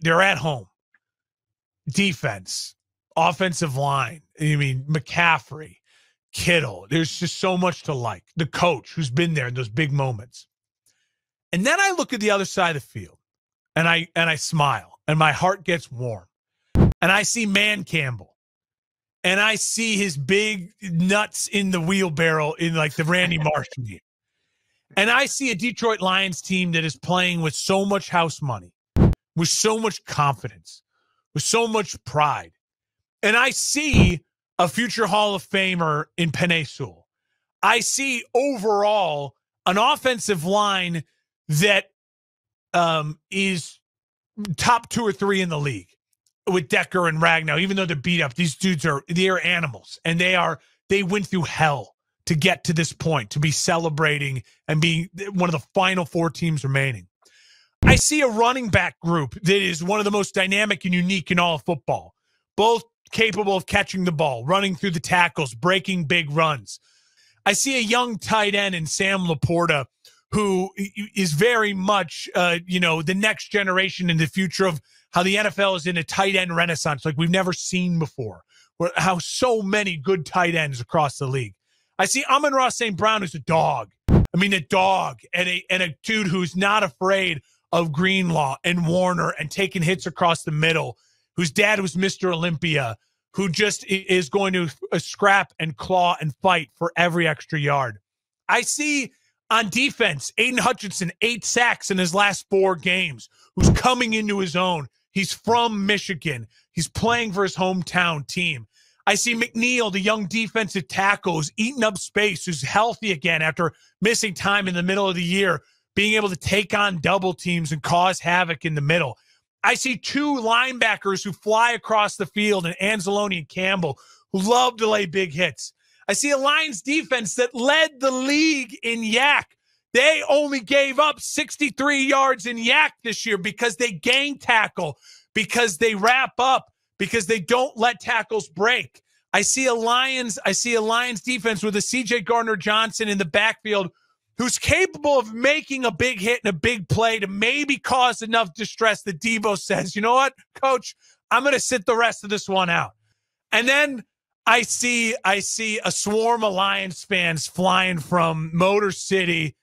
they're at home. Defense, offensive line. I mean, McCaffrey, Kittle. There's just so much to like. The coach who's been there in those big moments. And then I look at the other side of the field, and I smile, and my heart gets warm. And I see Man Campbell, and I see his big nuts in the wheelbarrow in like the Randy Marsh game. And I see a Detroit Lions team that is playing with so much house money, with so much confidence, with so much pride. And I see a future Hall of Famer in Penei Sewell. I see overall an offensive line that is top 2 or 3 in the league with Decker and Ragnow. Even though they're beat up, these dudes are animals, and they went through hell to get to this point, to be celebrating and being one of the final 4 teams remaining. I see a running back group that is one of the most dynamic and unique in all of football, both capable of catching the ball, running through the tackles, breaking big runs. I see a young tight end in Sam Laporta, who is very much, the next generation in the future of how the NFL is in a tight end renaissance like we've never seen before, how so many good tight ends across the league. I see Amon-Ra St. Brown, who's a dog. I mean, a dog, and a dude who's not afraid of Greenlaw and Warner and taking hits across the middle, whose dad was Mr. Olympia, who just is going to scrap and claw and fight for every extra yard. I see on defense, Aiden Hutchinson, 8 sacks in his last 4 games, who's coming into his own. He's from Michigan. He's playing for his hometown team. I see McNeil, the young defensive tackle, who's eating up space, who's healthy again after missing time in the middle of the year, being able to take on double teams and cause havoc in the middle. I see 2 linebackers who fly across the field, and Anzalone and Campbell, who love to lay big hits. I see a Lions defense that led the league in yak. They only gave up 63 yards in yak this year because they gang tackle, because they wrap up, because they don't let tackles break. I see a Lions defense with a CJ Gardner-Johnson in the backfield who's capable of making a big hit and a big play to maybe cause enough distress that Devo says, you know what, coach, I'm going to sit the rest of this one out. And then I see a swarm of Lions fans flying from Motor City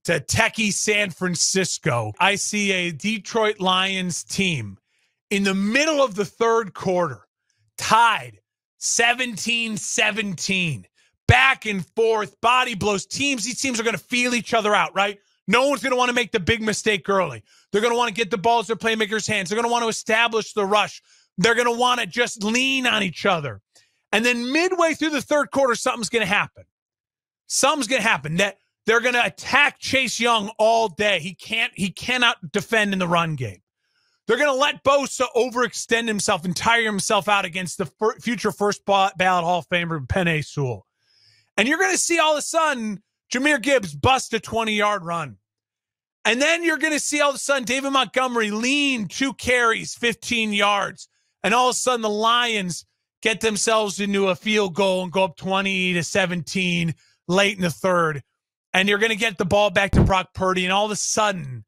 to techie San Francisco. I see a Detroit Lions team in the middle of the third quarter, tied 17-17, back and forth, body blows. These teams are going to feel each other out, right? No one's going to want to make the big mistake early. They're going to want to get the balls in their playmakers' hands. They're going to want to establish the rush. They're going to want to just lean on each other. And then midway through the third quarter, something's going to happen. Something's going to happen. That they're going to attack Chase Young all day. He cannot defend in the run game. They're going to let Bosa overextend himself and tire himself out against the future first ballot Hall of Famer Penei Sewell. And you're going to see all of a sudden Jahmyr Gibbs bust a 20-yard run. And then you're going to see all of a sudden David Montgomery lean 2 carries, 15 yards. And all of a sudden the Lions get themselves into a field goal and go up 20-17 late in the third. And you're going to get the ball back to Brock Purdy. And all of a sudden,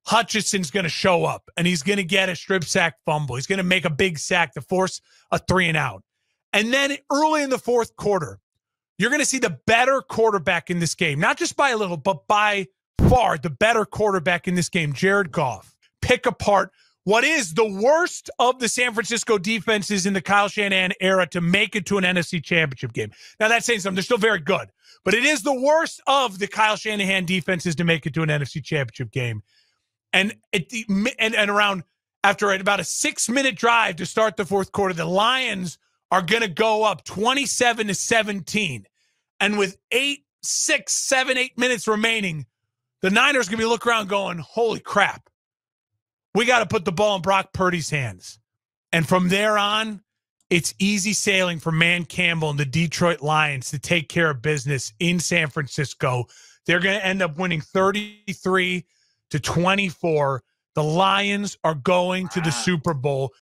Hutchinson's going to show up, and he's going to get a strip sack fumble. He's going to make a big sack to force a 3-and-out. And then early in the fourth quarter, you're going to see the better quarterback in this game, not just by a little, but by far the better quarterback in this game, Jared Goff, pick apart what is the worst of the San Francisco defenses in the Kyle Shanahan era to make it to an NFC Championship game. Now, that's saying something. They're still very good, but it is the worst of the Kyle Shanahan defenses to make it to an NFC Championship game. And around after about a 6-minute drive to start the fourth quarter, the Lions are going to go up 27-17. And with 8 minutes remaining, the Niners are going to be looking around going, holy crap, we got to put the ball in Brock Purdy's hands. And from there on, it's easy sailing for Man Campbell and the Detroit Lions to take care of business in San Francisco. They're going to end up winning 33-24. The Lions are going to the Super Bowl.